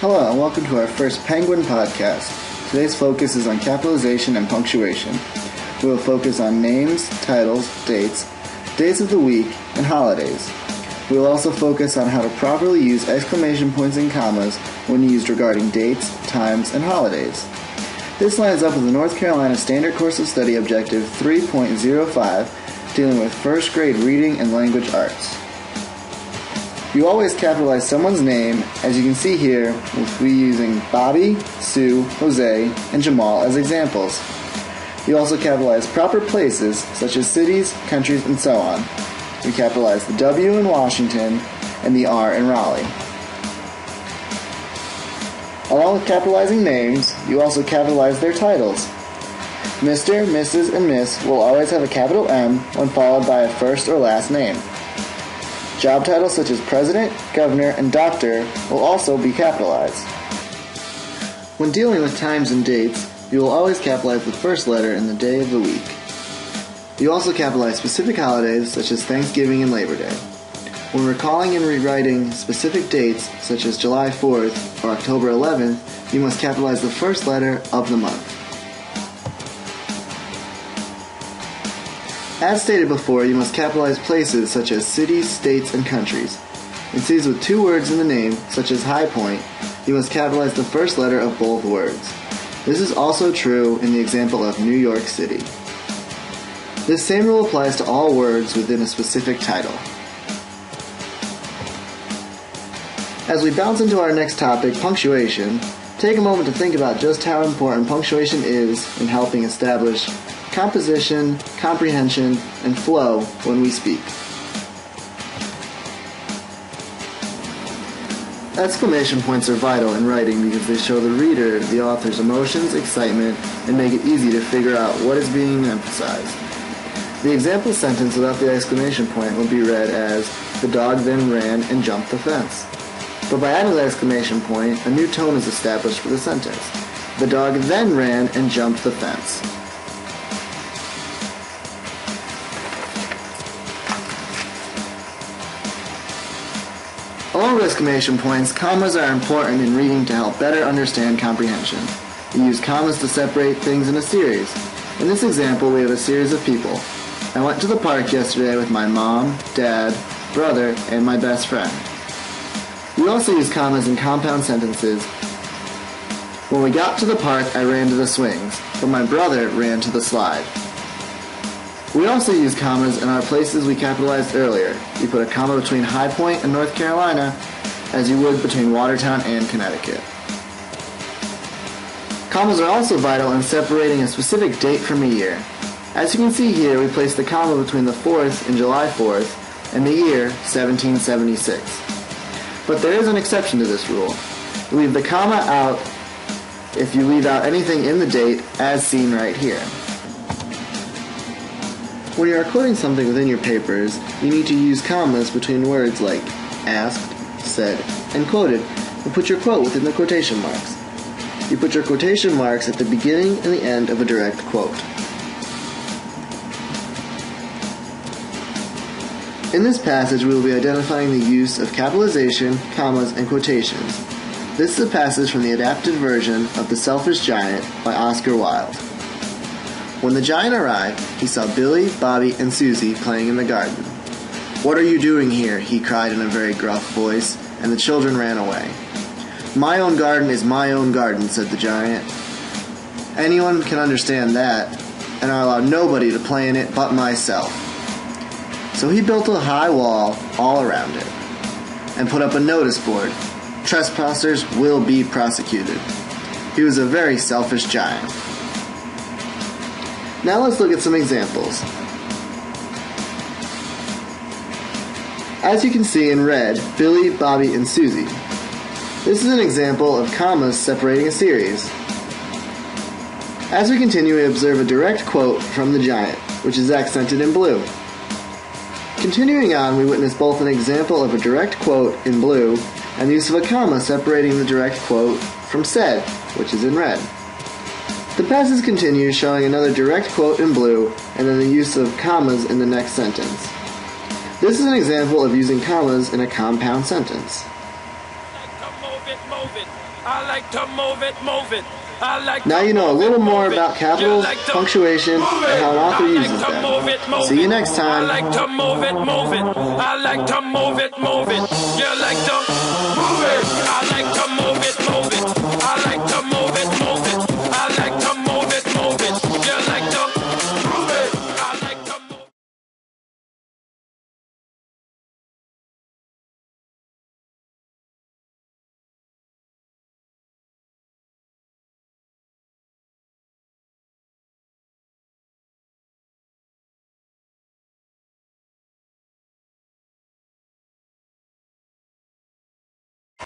Hello and welcome to our first Penguin podcast. Today's focus is on capitalization and punctuation. We will focus on names, titles, dates, days of the week, and holidays. We will also focus on how to properly use exclamation points and commas when used regarding dates, times, and holidays. This lines up with the North Carolina Standard Course of Study Objective 3.05, dealing with first grade reading and language arts. You always capitalize someone's name, as you can see here, with we using Bobby, Sue, Jose, and Jamal as examples. You also capitalize proper places, such as cities, countries, and so on. We capitalize the W in Washington and the R in Raleigh. Along with capitalizing names, you also capitalize their titles. Mr., Mrs., and Miss will always have a capital M when followed by a first or last name. Job titles such as President, Governor, and Doctor will also be capitalized. When dealing with times and dates, you will always capitalize the first letter in the day of the week. You also capitalize specific holidays such as Thanksgiving and Labor Day. When recalling and rewriting specific dates such as July 4th or October 11th, you must capitalize the first letter of the month. As stated before, you must capitalize places such as cities, states, and countries. In cities with two words in the name, such as High Point, you must capitalize the first letter of both words. This is also true in the example of New York City. This same rule applies to all words within a specific title. As we bounce into our next topic, punctuation, take a moment to think about just how important punctuation is in helping establish composition, comprehension, and flow when we speak. Exclamation points are vital in writing because they show the reader the author's emotions, excitement, and make it easy to figure out what is being emphasized. The example sentence without the exclamation point will be read as, "The dog then ran and jumped the fence." But by adding the exclamation point, a new tone is established for the sentence. The dog then ran and jumped the fence. Along with exclamation points, commas are important in reading to help better understand comprehension. We use commas to separate things in a series. In this example, we have a series of people. I went to the park yesterday with my mom, dad, brother, and my best friend. We also use commas in compound sentences. When we got to the park, I ran to the swings, but my brother ran to the slide. We also use commas in our places we capitalized earlier. You put a comma between High Point and North Carolina, as you would between Watertown and Connecticut. Commas are also vital in separating a specific date from a year. As you can see here, we place the comma between the 4th and July 4th and the year 1776. But there is an exception to this rule. You leave the comma out if you leave out anything in the date, as seen right here. When you are quoting something within your papers, you need to use commas between words like asked, said, and quoted, and put your quote within the quotation marks. You put your quotation marks at the beginning and the end of a direct quote. In this passage, we will be identifying the use of capitalization, commas, and quotations. This is a passage from the adapted version of The Selfish Giant by Oscar Wilde. When the giant arrived, he saw Billy, Bobby, and Susie playing in the garden. "What are you doing here?" he cried in a very gruff voice, and the children ran away. "My own garden is my own garden," said the giant. "Anyone can understand that, and I allow nobody to play in it but myself." So he built a high wall all around it, and put up a notice board, "Trespassers will be prosecuted." He was a very selfish giant. Now let's look at some examples. As you can see in red, Billy, Bobby, and Susie. This is an example of commas separating a series. As we continue, we observe a direct quote from the giant, which is accented in blue. Continuing on, we witness both an example of a direct quote in blue and the use of a comma separating the direct quote from said, which is in red. The passage continues, showing another direct quote in blue and then the use of commas in the next sentence. This is an example of using commas in a compound sentence. Move it, move it. I like to move it, move it. Now you know a little more about capitals, punctuation, and how an author uses them. See you next time. I like to move it, move it. I like to move it, move it. You like to